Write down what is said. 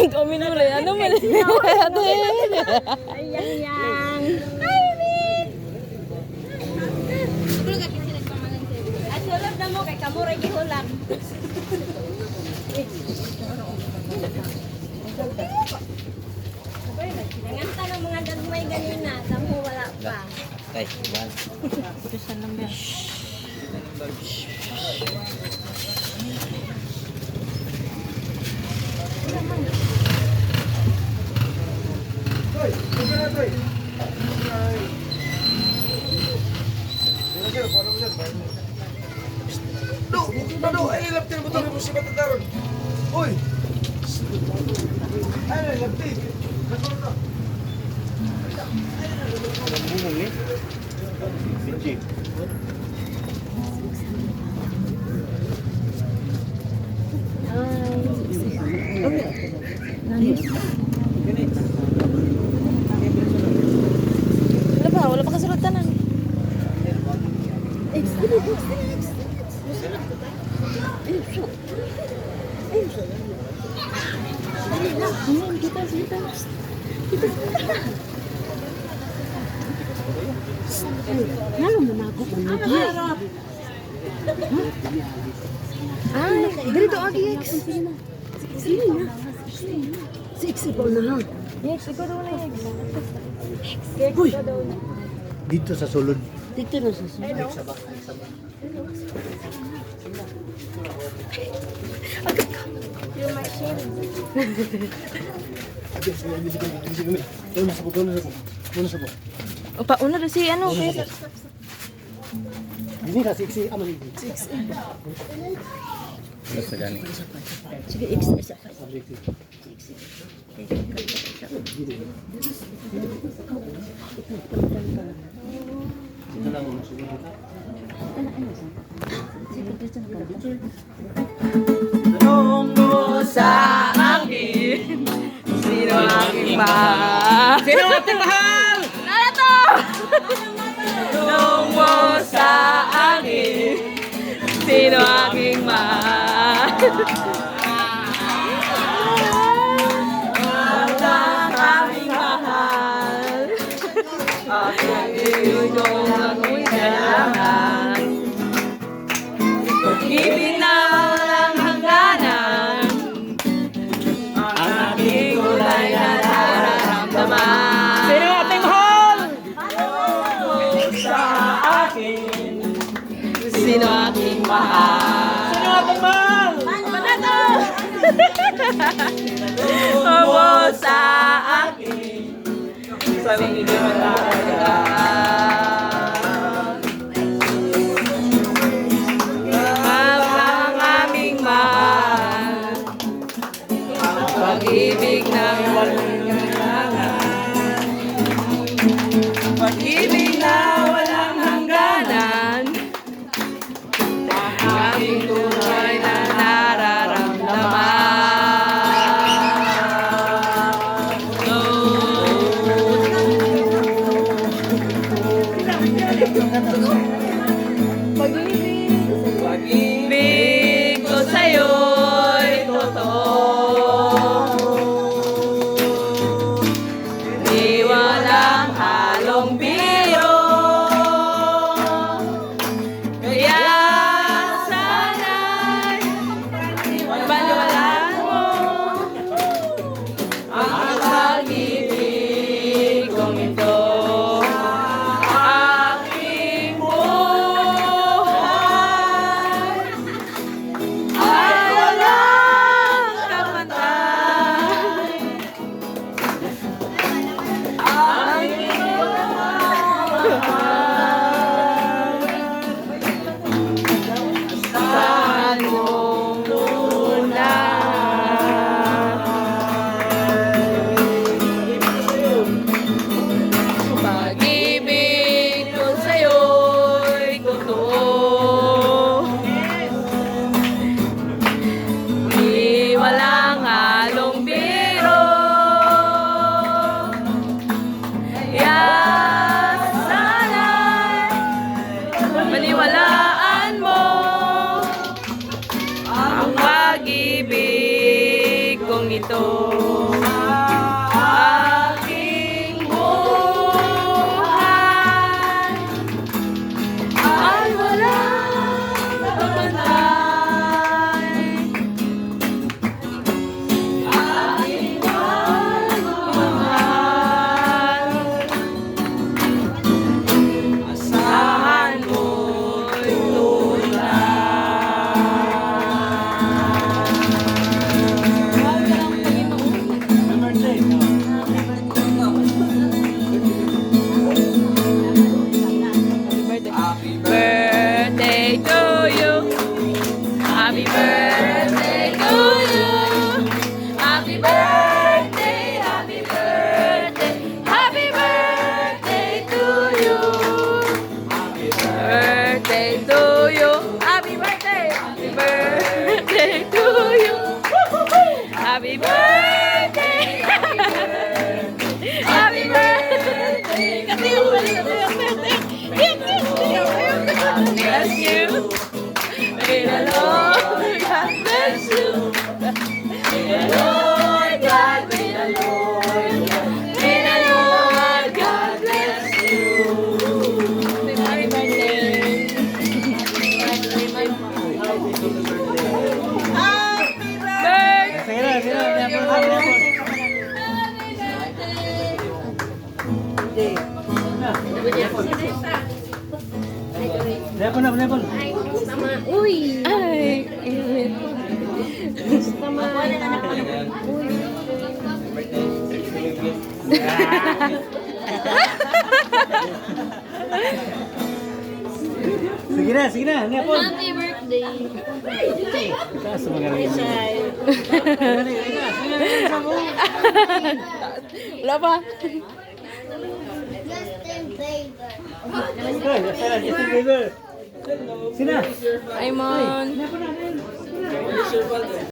Kami nulay. Ano man? Ayang-yang. Hi, Min! At hulog na mo kay kamuray gihulak. Nanganta ng mga dagmay ganina, tamo wala pa. Ay, man. Putusan lang ba? Ano, ay laptin mo tayo mo si Matataron. Uy! Ay, laptin. Wala pa kasulatan. Ngano mo na ako manigi? Ay, dito agi X. Sige na. Sexy po na ha. X, ikaw daw na X. Uy! Dito sa sulod. Dito na sa sunod. Yung machine. O, pauna na si ano. Ini ka siksi aman ini. Basta gani. Sige, X. Isa pa. Tungo sa akin, sino aking mahal? Sino ating mahal? Ano to? Tungo sa akin, sino aking mahal? Ang aming mahal, at ang iyong ako'y kailangan. Pag-ibig na walang hangganan, ang aking kulay na nararamdaman. Sino ating mahal? Sa akin, sino ating mahal? Sino ating mahal? Ano na to? Opo sa akin, sa hindi naman pag-ibig na walang hangganan, pag-ibig na walang hangganan, ang aming tunay na nararamdaman. Pag-ibig ko sa'yo'y totoo. kong ito. Aking buhay ay walang pagpantay. Aking pagmamahal, asahan mo'y tunay. Happy birthday to you. Happy birthday to you. Happy birthday, happy birthday, happy birthday to you. Happy birthday to you. Happy birthday, happy birthday to you. Happy birthday, happy birthday. Kasi yung birthday. God bless you. May the Lord God bless you. May the Lord God, may the Lord God, may the Lord God bless you. Happy birthday. Uy! Ay, init. Tama. Uy! Sige na, Nepal. Happy birthday! Taas mga rin. Wala pa. Justin Bieber. Sina? Ay, man.